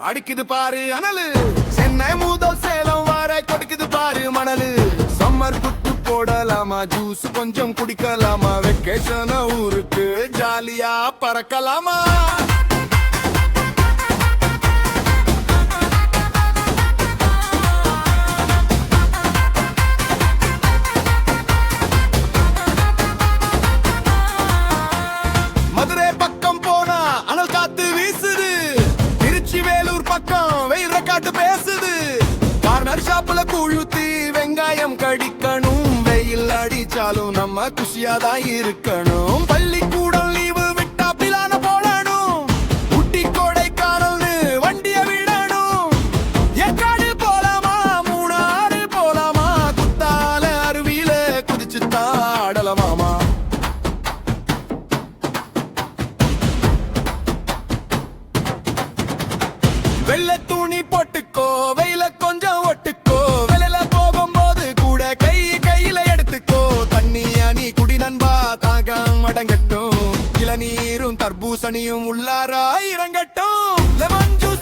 அடிக்குது பாரு அனலு. சென்னை முதல் சேலம் வரை கொடுக்குது பாரு மணலு. சம்மர் குத்து போடலாமா, ஜூஸ் கொஞ்சம் குடிக்கலாமா, வெக்கேஷன் ஊருக்கு ஜாலியா பறக்கலாமா. மதுரை பக்கம் போனா அனல் காத்து வீசுது. திருச்சி வேலூர் பக்கம் வெயில் காட்டு பேசுது. கார்னர் ஷாப்ல கூழுத்தி வெங்காயம் கடிக்கணும். வெயில் அடிச்சாலும் நம்ம குஷியாதான் இருக்கணும். பள்ளிக்கூடம் லீவு விட்டா பிளான போடணும். ஊட்டி கொடைக்கானல்னு வண்டிய விடணும். ஏற்காடு போலாமா, மூணாறு போலாமா, குத்தால அருவியில குதிச்சுத்தான் ஆடலாமாமா. வெள்ளை துணி போட்டுக்கோ, வெயில கொஞ்சம் ஒட்டுக்கோ. வெளியில போகும்போது கூட கையில எடுத்துக்கோ. தண்ணியா நீ குடி நண்பா, தாகம் அடங்கட்டும். இளநீரும் தர்பூசணியும் உள்ளாரா இறங்கட்டும். Lemon juice